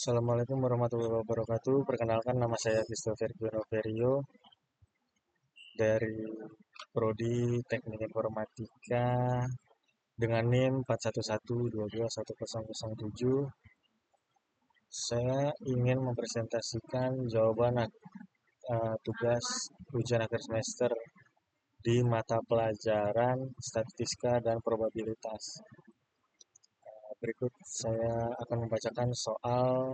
Assalamualaikum warahmatullahi wabarakatuh. Perkenalkan nama saya Christopher Gunoverio dari Prodi Teknik Informatika dengan NIM 411221007. Saya ingin mempresentasikan jawaban tugas ujian akhir semester di mata pelajaran statistika dan probabilitas. Berikut saya akan membacakan soal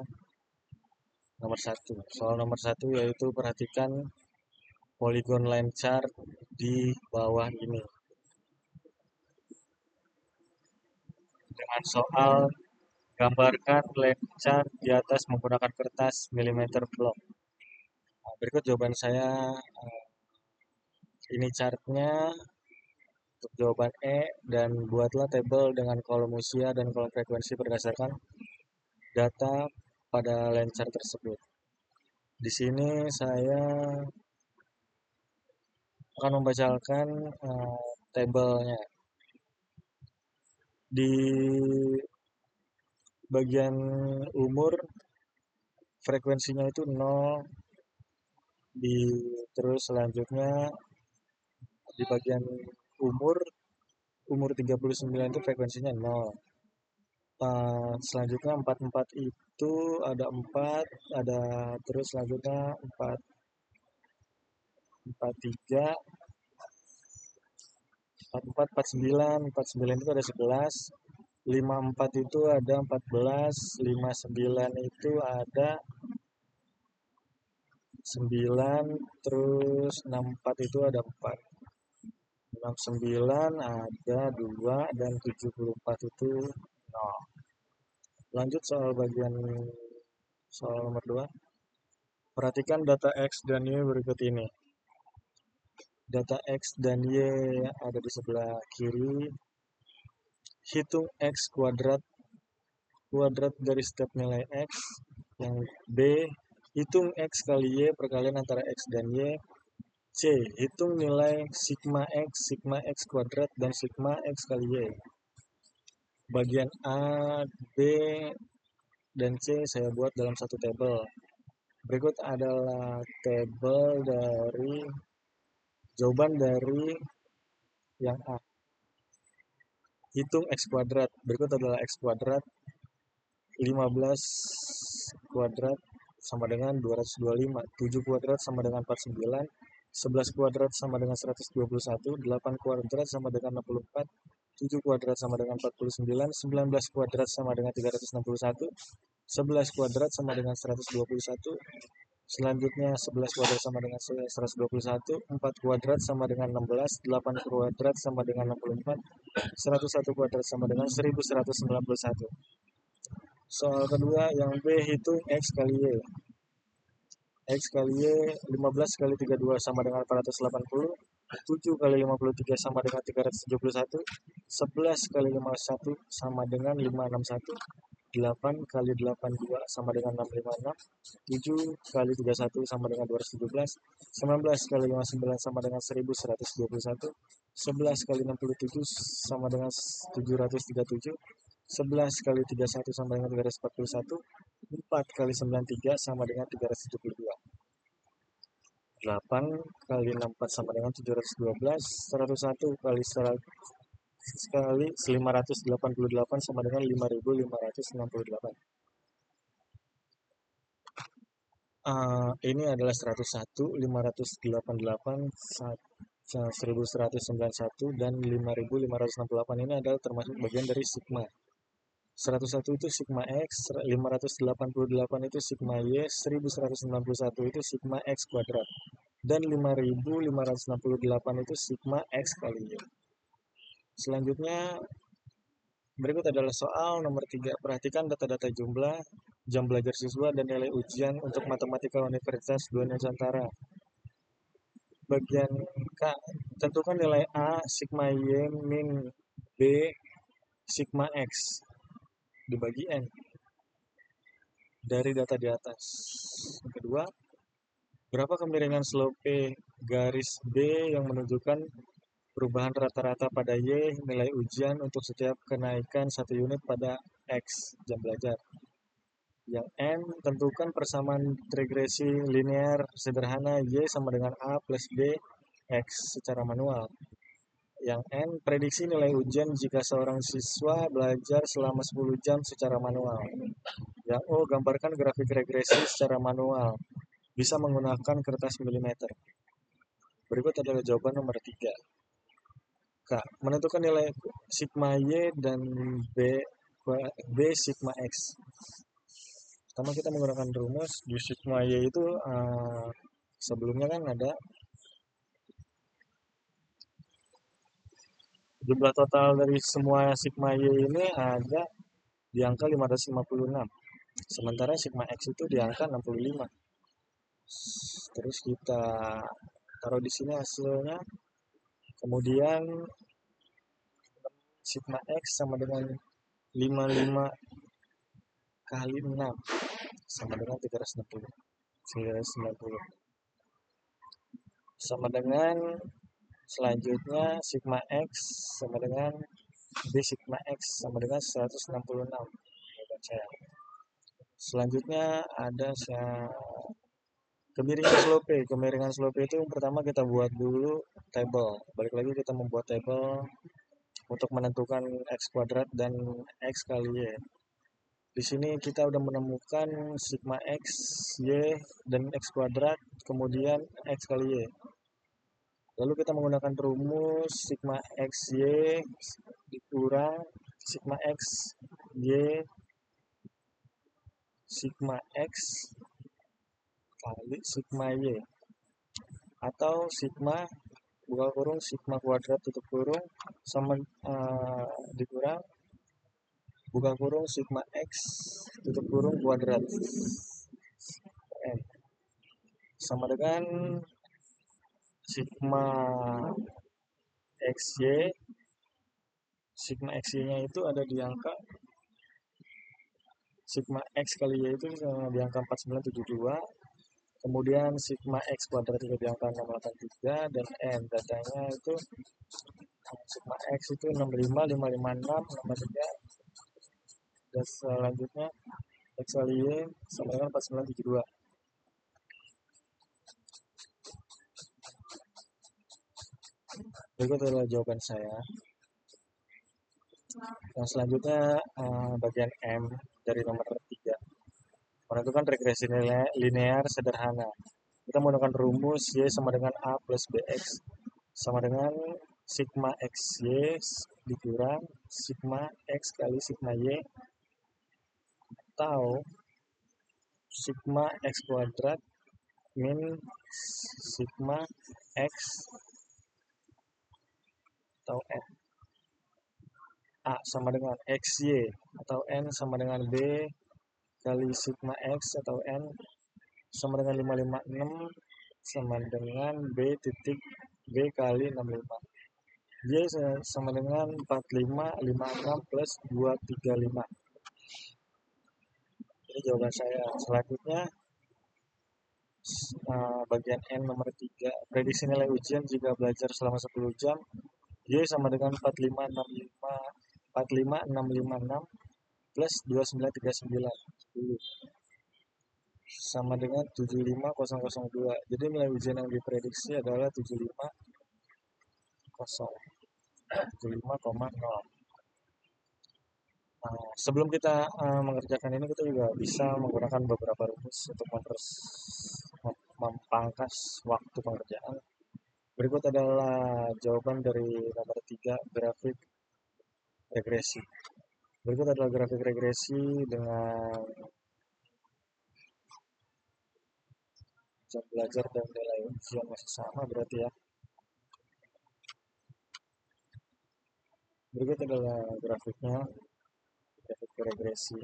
nomor satu. Soal nomor satu yaitu perhatikan polygon line chart di bawah ini. Dengan soal gambarkan line chart di atas menggunakan kertas milimeter block. Nah, berikut jawaban saya. Ini chartnya untuk jawaban E dan buatlah tabel dengan kolom usia dan kolom frekuensi berdasarkan data pada line chart tersebut. Di sini saya akan membacakan tabelnya. Di bagian umur frekuensinya itu 0, terus selanjutnya di bagian umur umur 39 itu frekuensinya 0. Selanjutnya 44 itu ada 4, ada terus selanjutnya 43, 44, 49 itu ada 11, 54 itu ada 14, 59 itu ada 9, terus 64 itu ada 4. 69 ada 2 dan 74 itu 0. Lanjut soal nomor 2. Perhatikan data X dan Y berikut ini. Data X dan Y ada di sebelah kiri. Hitung X kuadrat dari setiap nilai X. Yang B, hitung X kali Y perkalian antara X dan Y. C, hitung nilai sigma X kuadrat dan sigma X kali Y. Bagian A, B, dan C saya buat dalam satu tabel. Berikut adalah tabel dari jawaban dari yang A. Hitung X kuadrat. Berikut adalah X kuadrat. 15 kuadrat sama dengan 225. 7 kuadrat sama dengan 49. 11 kuadrat sama dengan 121. 8 kuadrat sama dengan 64. 7 kuadrat sama dengan 49. 19 kuadrat sama dengan 361. 11 kuadrat sama dengan 121. Selanjutnya 11 kuadrat sama dengan 121, 4 kuadrat sama dengan 16, 8 kuadrat sama dengan 64, 101 kuadrat sama dengan 1191. Soal kedua yang B, hitung X kali Y. X kali Y 15 kali 32 sama dengan 480, 7 kali 53 sama dengan 371, 11 kali 51 sama dengan 561, 8 kali 82 sama dengan 656, 7 kali 31 sama dengan 217, 19 kali 59 sama dengan 1121, 11 kali 67 sama dengan 737, 11 kali 31 sama dengan 341, 4 kali 93 sama dengan 372. 8 kali 64 sama dengan 712, 101 kali 588 sama dengan 5568. Ini adalah 101, 588, 1191 dan 5568 ini adalah termasuk bagian dari sigma. 101 itu sigma X, 588 itu sigma Y, 1191 itu sigma X kuadrat, dan 5568 itu sigma X kali Y. Selanjutnya, berikut adalah soal nomor 3. Perhatikan data-data jumlah, jam belajar siswa, dan nilai ujian untuk matematika Universitas 2 Nusantara. Bagian K, tentukan nilai A, sigma Y, min B, sigma X dibagi N dari data di atas. Yang kedua, berapa kemiringan slope garis B yang menunjukkan perubahan rata-rata pada Y nilai ujian untuk setiap kenaikan 1 unit pada X jam belajar. Yang N, tentukan persamaan regresi linear sederhana Y sama dengan A plus B X secara manual. Yang N, prediksi nilai ujian jika seorang siswa belajar selama 10 jam secara manual. Yang O, gambarkan grafik regresi secara manual. Bisa menggunakan kertas milimeter. Berikut adalah jawaban nomor 3. K. Menentukan nilai sigma Y dan B sigma X. Pertama kita menggunakan rumus di sigma Y itu sebelumnya kan ada jumlah total dari semua sigma Y ini ada di angka 556. Sementara sigma X itu di angka 65. Terus kita taruh di sini hasilnya. Kemudian sigma X sama dengan 55 kali 6 sama dengan 360. 990. Sama dengan selanjutnya sigma X sama dengan B sigma X sama dengan 166. Selanjutnya ada kemiringan slope itu pertama kita buat dulu table. Balik lagi kita membuat table untuk menentukan X kuadrat dan X kali Y. Di sini kita udah menemukan sigma X, Y, dan X kuadrat, kemudian X kali Y. Lalu kita menggunakan rumus sigma X, Y dikurang sigma X, Y, sigma X kali sigma Y. Atau sigma buka kurung sigma kuadrat tutup kurung sama dikurang buka kurung sigma X tutup kurung kuadrat N sama dengan sigma XY. Sigma XY-nya itu ada di angka sigma X kali Y itu di angka 4972. Kemudian sigma X kuadrat itu di angka 683 dan N datanya itu sigma X itu 65556 63 dan selanjutnya X kali Y sama dengan 4972. Berikut adalah jawaban saya. Yang selanjutnya bagian M dari nomor 3. Menentukan regresi linear sederhana. Kita menggunakan rumus Y sama dengan A plus BX sama dengan sigma XY dikurang sigma X kali sigma Y atau sigma X kuadrat min sigma X atau N. A sama dengan XY atau N sama dengan B kali sigma X atau N sama dengan 556 sama dengan B titik B kali 65. Y sama dengan 4556 plus 235. Ini jawaban saya. Selanjutnya bagian N nomor 3. Prediksi nilai ujian jika belajar selama 10 jam. Y sama dengan 45656 plus 2939 10 sama dengan 75002. Jadi nilai ujian yang diprediksi adalah 75,0. Sebelum kita mengerjakan ini kita juga bisa menggunakan beberapa rumus untuk memangkas waktu pengerjaan. Berikut adalah jawaban dari nomor 3, grafik regresi. Berikut adalah grafik regresi dengan jam belajar dan nilai ujian masih sama berarti ya. Berikut adalah grafiknya, grafik regresi,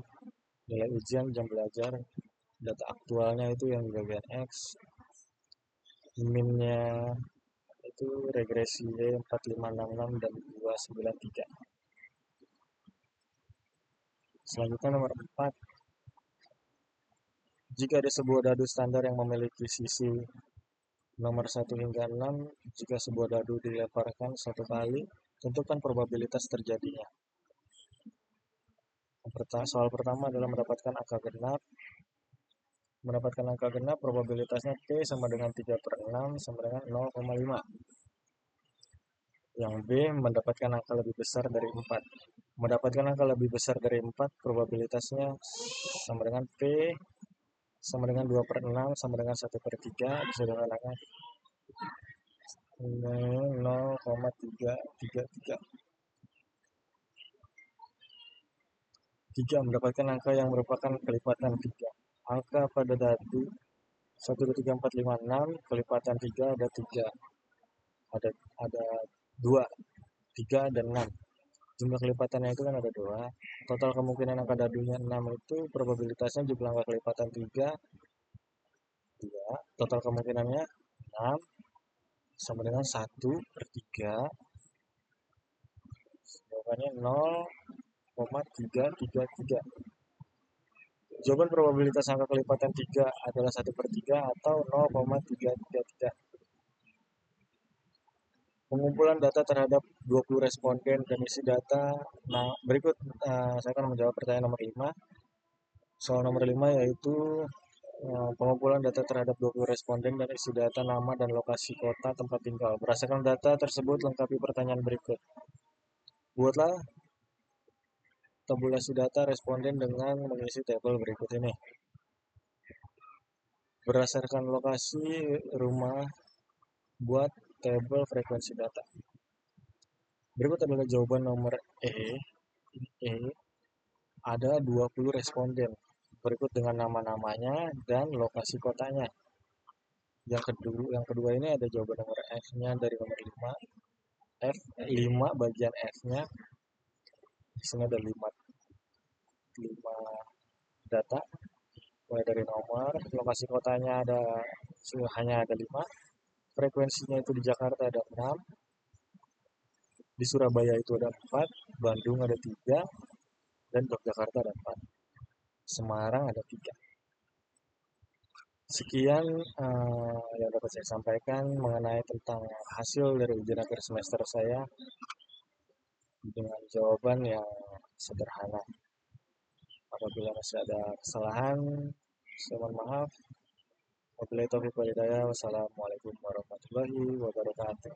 nilai ujian, jam belajar, data aktualnya itu yang di bagian X, minnya itu regresi Y 4566 dan 293. Selanjutnya nomor 4. Jika ada sebuah dadu standar yang memiliki sisi nomor 1 hingga 6, jika sebuah dadu dilemparkan satu kali, tentukan probabilitas terjadinya. Yang Soal pertama adalah mendapatkan angka genap. Mendapatkan angka genap probabilitasnya P sama dengan 3/6 sama dengan 0,5. Yang B mendapatkan angka lebih besar dari 4. Mendapatkan angka lebih besar dari 4 probabilitasnya sama dengan P sama dengan 2/6 sama dengan 1/3. Disederhanakan 0,333. 3 mendapatkan angka yang merupakan kelipatan 3. Angka pada dadu 1, 2, 3, 4, 5, 6, kelipatan 3 ada 3. Ada 2, 3 dan 6. Jumlah kelipatannya itu kan ada 2. Total kemungkinan angka dadunya 6 itu probabilitasnya jumlah angka kelipatan 3, 2. Total kemungkinannya 6 sama dengan 1/3. Jawabannya 0,333. Jawaban probabilitas angka kelipatan 3 adalah 1/3 atau 0,333. Pengumpulan data terhadap 20 responden dan isi data. Nah, berikut saya akan menjawab pertanyaan nomor 5. Soal nomor 5 yaitu pengumpulan data terhadap 20 responden dan isi data nama dan lokasi kota tempat tinggal. Berdasarkan data tersebut, lengkapi pertanyaan berikut. Buatlah tabulasi data responden dengan mengisi tabel berikut ini. Berdasarkan lokasi rumah, buat tabel frekuensi data. Berikut adalah jawaban nomor E. Ada 20 responden. Berikut dengan nama-namanya dan lokasi kotanya. Yang kedua ini ada jawaban nomor F-nya dari nomor 5. F5 bagian F-nya. Di sini ada 5 data. Mulai dari nomor, lokasi kotanya hanya ada 5. Frekuensinya itu di Jakarta ada 6. Di Surabaya itu ada 4, Bandung ada 3, dan Yogyakarta ada 4. Semarang ada 3. Sekian yang dapat saya sampaikan mengenai tentang hasil dari ujian akhir semester saya dengan jawaban yang sederhana. Apabila masih ada kesalahan, saya mohon maaf. Wabillahi taufiq wal hidayah. Wassalamualaikum warahmatullahi wabarakatuh.